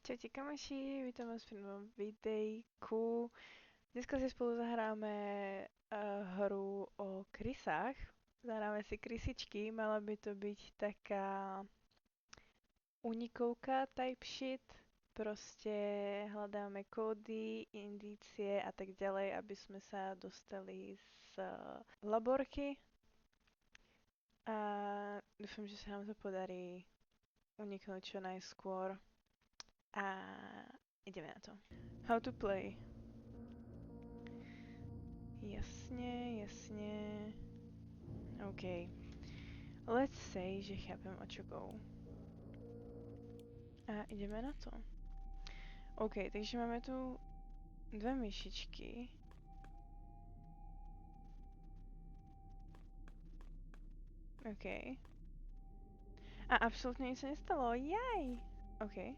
Čaute kamoši, vítam vás pri novom videjku. Dneska si spolu zahráme hru o krysách. Zahráme si krysičky, mala by to byť taká unikovka type shit. Proste hľadáme kódy, indície a tak ďalej, aby sme sa dostali z laborky. A dúfam, že sa nám to podarí uniknúť čo najskôr. A ideme na to. How to play. Jasne. OK. Let's say, že chápem o čo go. A ideme na to. OK, takže máme tu dve myšičky. OK. A absolútne nič sa nestalo. Jaj! OK.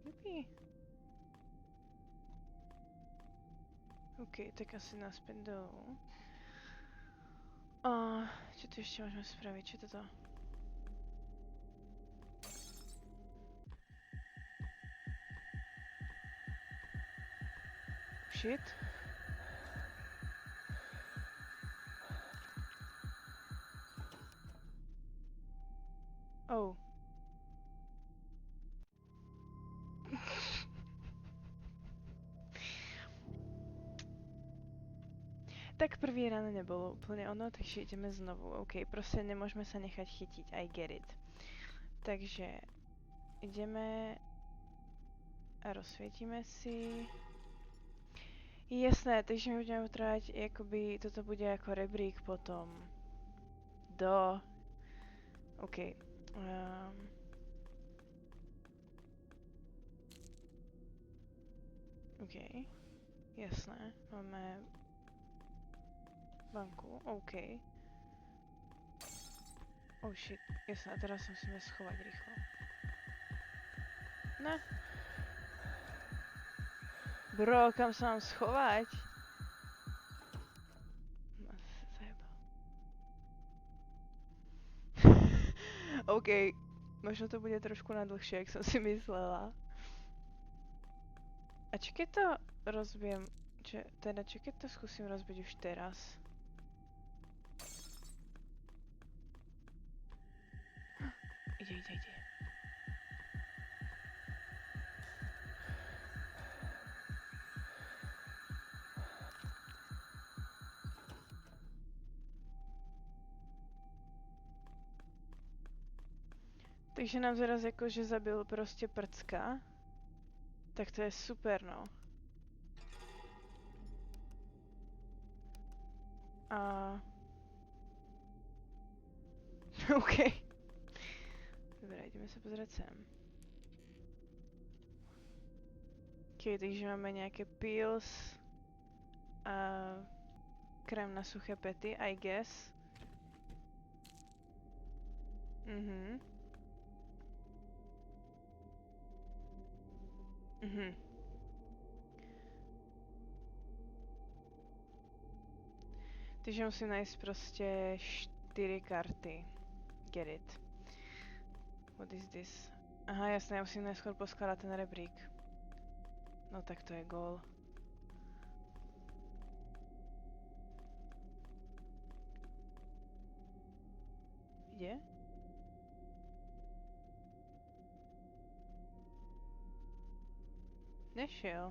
Jupi. OK, tak asi naspäť dolu. Čo tu ešte môžeme spraviť? Čo je toto? Shit. Oh. Tak prvý ráno nebolo úplne ono, takže ideme znovu. OK, proste nemôžeme sa nechať chytiť. I get it. Takže ideme a rozsvietime si. Jasné, takže my budeme potrebovať, akoby toto bude ako rebrík potom. OK. OK. Jasné, máme banku, OK. Oh shit, jasné, teraz sa musíme schovať rýchlo. Ne. Bro, kam sa mám schovať? No, sa zajebal. OK, možno to bude trošku na dlhšie, jak som si myslela. A čo keď to rozbijem, čo keď to skúsim rozbiť už teraz? Ide. Takže nám zaraz jakože zabil prostě prcka. Tak to je super, no. A... OK. Dobre, ideme sa pozrieť sem. OK, takže máme nejaké pills a krém na suché pety, I guess. Takže musím nájsť proste 4 karty. Get it. What is this? Aha, jasné, ja musím najskôr poskladať ten rebrík. No tak to je gól. Ide? Nešiel.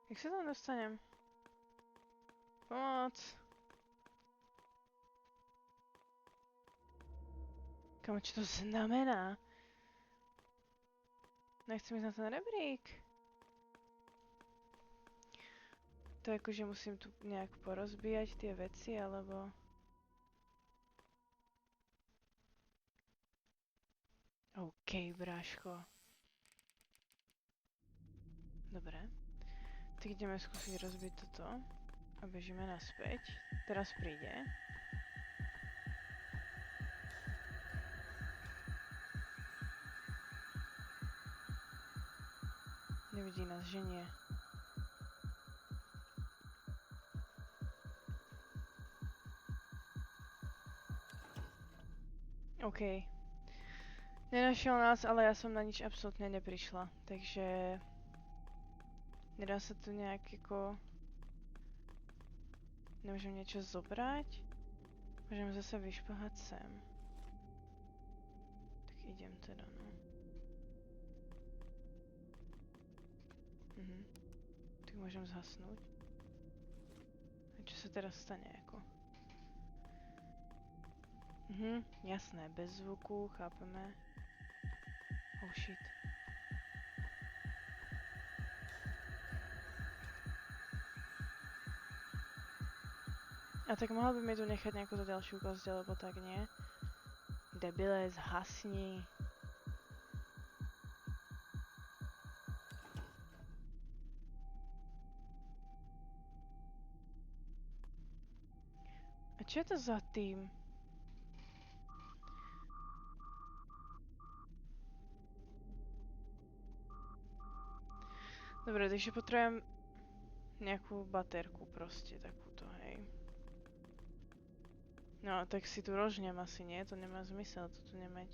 Jak sa tam dostanem? Pomoc! Kamo, čo to znamená? Nechcem ísť na ten rebrík. To je akože musím tu nejak porozbíjať tie veci, alebo... OK, bráško. Dobre. Tak ideme skúsiť rozbiť toto. A bežíme naspäť. Teraz príde. Nevidí nás, že nie. OK. Nenašiel nás, ale ja som na nič absolútne neprišla, takže... Nedá sa tu nejak ako... Nemôžem niečo zobrať? Môžem zase vyšplhať sem. Tak idem teda, no. Tak môžem zhasnúť. A čo sa teraz stane, ako? Jasné, bez zvuku, chápeme. Oh shit. A tak mohla by mi tu nechať nejakú tú ďalšiu kosť, alebo tak nie? Debile, zhasni. A čo je to za tým? Dobre, takže potrebujem nejakú baterku proste, takúto, hej. No, tak si tu rožňam asi, nie? To nemá zmysel to tu nemať.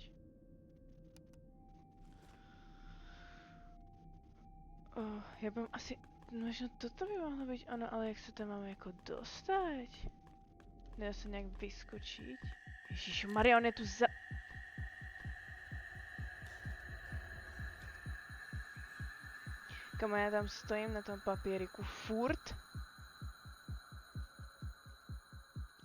Ja budem asi... Možno toto by mohlo byť ono, ale jak sa tam máme ako dostať? Dá sa nejak vyskočiť? Ježišmaria, on je tu za... Kamo, ja tam stojím na tom papieriku furt.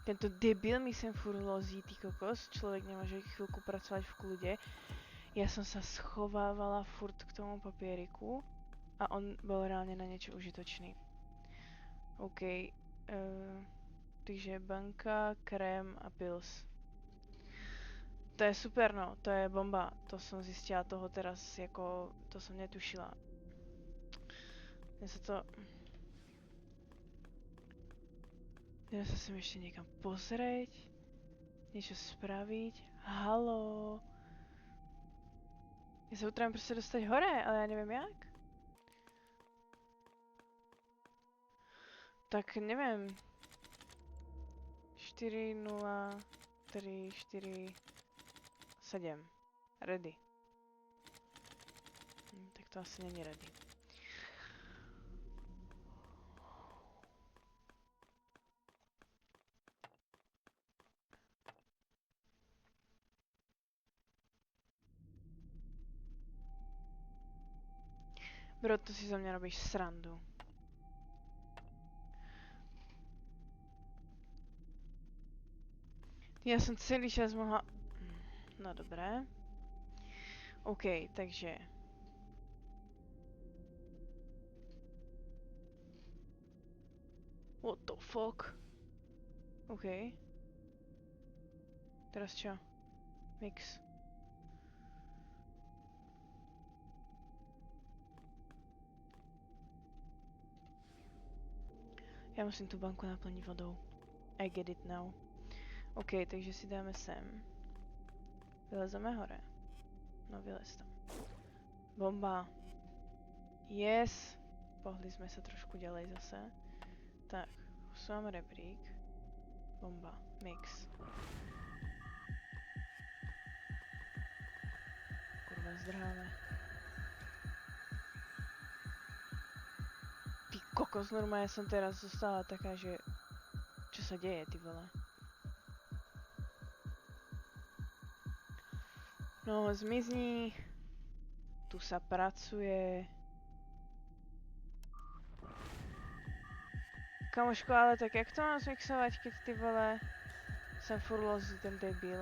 Tento debil mi sem furt lozí, ty kokos. Človek nemôže chvíľku pracovať v kľude. Ja som sa schovávala furt k tomu papieriku. A on bol reálne na niečo užitočný. OK. Takže banka, krém a pils. To je super, no. To je bomba. To som zistila toho teraz, jako... To som netušila. Ja sa to... Ja sa sem ešte niekam pozrieť. Niečo spraviť. Haló. Ja sa potrebujem proste dostať hore, ale ja neviem jak. Tak neviem. 4, 0, 3, 4, 7. Ready. Tak to asi není ready. Bro, to si za mňa robíš srandu. Ja som celý čas mohla... No dobré. OK, takže... What the fuck? OK. Teraz čo? Mix. Ja musím tú banku naplniť vodou. I get it now. OK, takže si dáme sem. Vylezeme hore. No vylez tam. Bomba. Yes. Pohli sme sa trošku ďalej zase. Tak, posúvam rebrík. Bomba. Mix. Kurva, zdrháme. Ty kokos, normálne som teraz zostala taká, že... Čo sa deje, ty vole? No, zmizni. Tu sa pracuje. Kamoško, ale tak jak to mám zmixovať, keď ty vole... Sem furt lozí ten debil.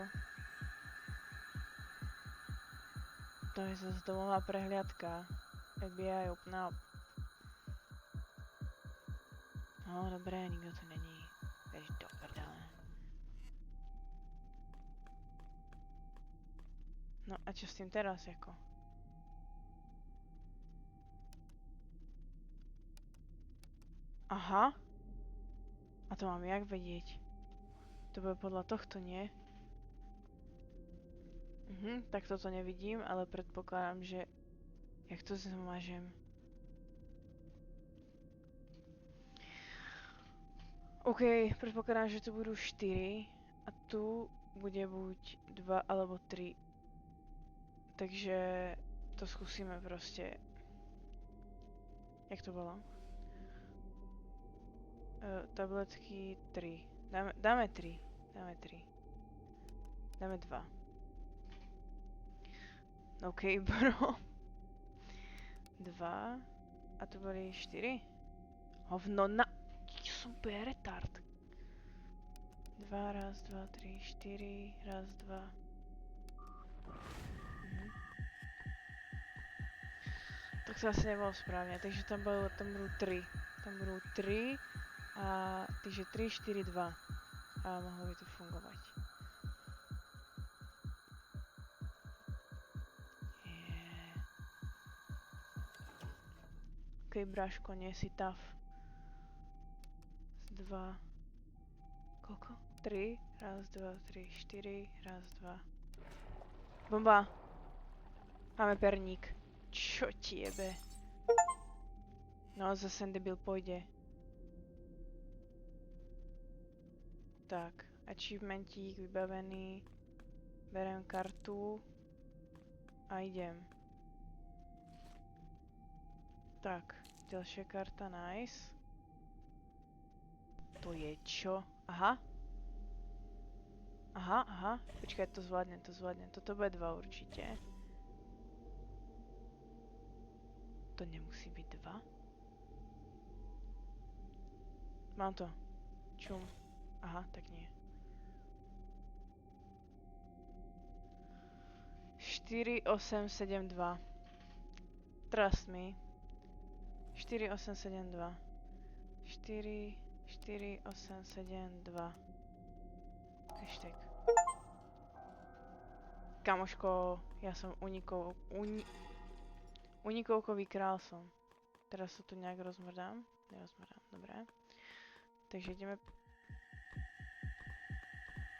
To je zase domová prehliadka. FBI open up. No dobré, nikto tu není. Ježiš do prdele. No a čo s tým teraz, jako? Aha. A to mám jak vedieť? To bude podľa tohto, nie? Tak toto nevidím, ale predpokladám, že... Jak to zmažem? OK, predpokladám, že tu budú 4. A tu bude buď 2 alebo 3. Takže to skúsime proste. Jak to bolo? Tabletky 3. Dáme 3. Dáme 3. Dáme 2. OK, bro. 2. A tu boli 4? Hovno na... Som úplne retard. 2, raz, 2, 3, 4, raz, 2. Tak to asi nebolo správne, takže tam budú 3. Tam budú 3 a takže 3, 4, 2. A mohlo by to fungovať. OK, bráško, nie si tough. 2. Koľko? 3. Raz, 2, 3, 4. Raz, 2. Bomba! Máme perník. Čo ti jebe? No, zase debil pôjde. Tak, achievementík vybavený. Berem kartu. A idem. Tak, ďalšia karta, nice. To je čo? Aha. Aha. Počkaj, to zvládnem. Toto bude 2 určite. To nemusí byť 2. Mám to. Čum. Aha, tak nie. 4, 8, 7, 2. Trust me. 4, 8, 7, 2. 4, 4, 8, 7, 2. Hashtag. Kamoško, ja som unikovkový král som. Teraz sa tu nejak rozmrdám. Nerozmrdám, dobré. Takže ideme...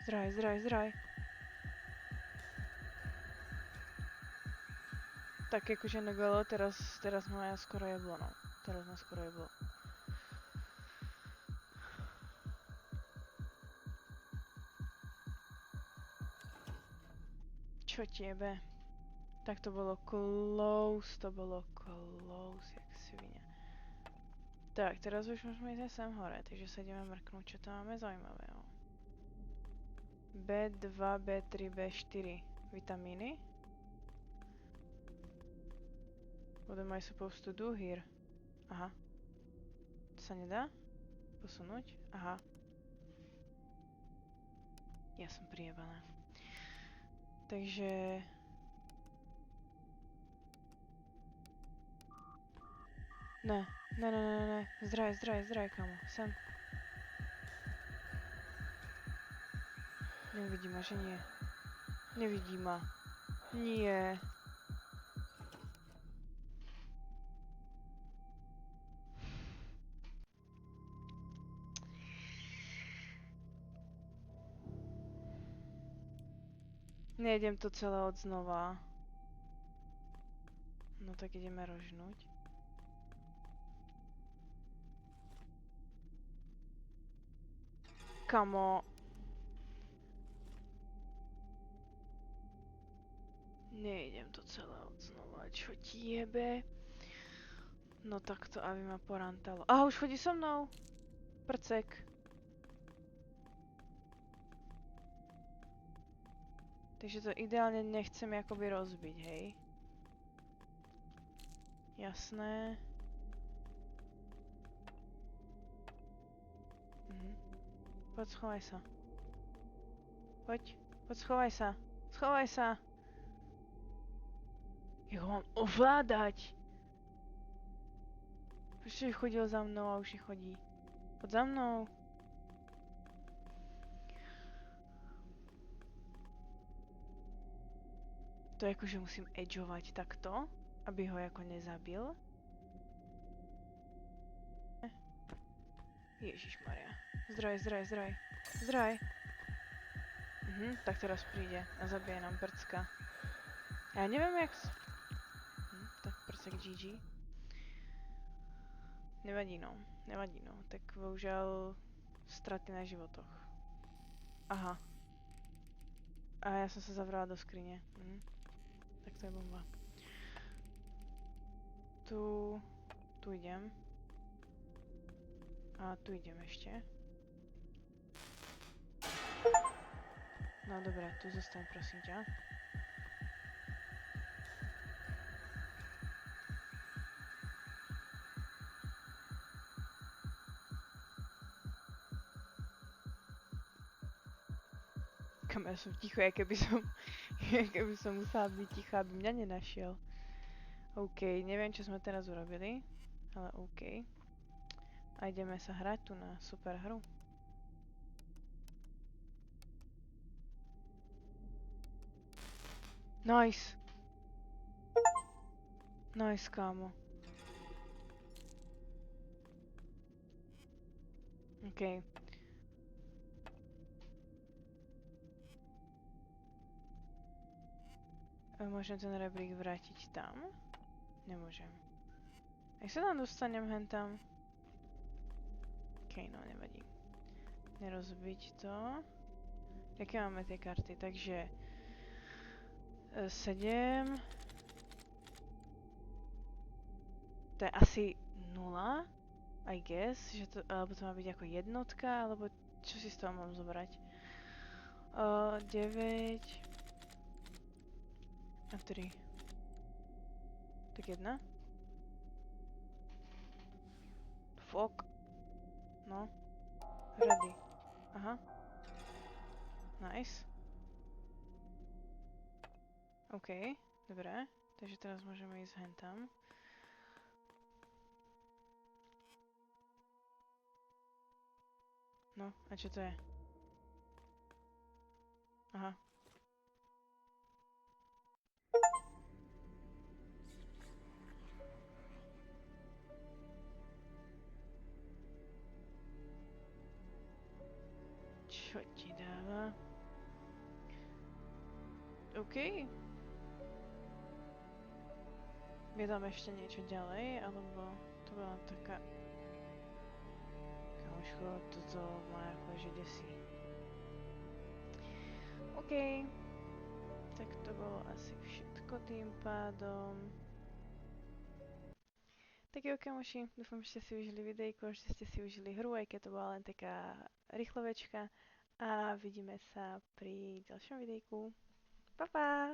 Zraj. Tak akože negolo, teraz ma skoro jeblo, no. Teraz ma skoro jeblo. Čo ti jebe? Tak to bolo close, jak svinia. Tak, teraz už môžeme ísť sem hore, takže sa ideme mrknúť, čo tam máme zaujímavého. B2, B3, B4. Vitamíny. What am I supposed to do here? Aha. To sa nedá? Posunúť? Aha. Ja som prijebaná. Takže... Ne. Zdraj, kamo. Sem. Nevidí ma, že nie. Nevidí ma. Nie. Nejdem to celé od znova. No tak ideme rožnúť. Kamo. Nejdem to celé od znova. Čo ti jebe? No takto, aby ma porantalo. Aha, už chodí so mnou. Prcek. Takže to ideálne nechcem akoby rozbiť, hej? Jasné. Poď, schovaj sa. Poď, schovaj sa. Schovaj sa. Ja ho mám ovládať. Prečo chodil za mnou a už nechodí? Poď za mnou. To je ako, že musím edgeovať takto, aby ho ako nezabil. Ježišmaria. Zdraj. Tak teraz príde a zabije nám prcka. Ja neviem jak... Tak prcek GG. Nevadí no. Tak bohužiaľ straty na životoch. Aha. A ja som sa zavrala do skrine. Tak to je bomba. Tu idem. A tu idem ešte. No dobre, tu zostaň prosím ťa. Kam ja som ticho, ja keby som musela byť ticho, aby mňa nenašiel. OK, neviem, čo sme teraz urobili, ale OK. A ideme sa hrať tu na super hru. Nice. Nice, kámo. OK. Môžem ten rebrík vrátiť tam? Nemôžem. Jak sa tam dostanem hentam? OK, no nevadí. Nerozbiť to. Jaké máme tie karty? Takže 7. To je asi 0. I guess, že to, alebo to má byť ako jednotka, alebo čo si z toho mám zobrať? 9 a 3. Tak 1. Fuck. No. Ready. Aha. Nice. OK, dobré. Takže teraz môžeme ísť hentam. No, a čo to je? Aha. Čo ti dáva? OK. Je tam ešte niečo ďalej, alebo to bola taká... Kamoško, toto ma akože desí. OK. Tak to bolo asi všetko tým pádom. Tak jo, kamoši, dúfam, že ste si užili videjko, že ste si užili hru, aj keď to bola len taká rýchlovečka. A vidíme sa pri ďalšom videjku. Pa, pa!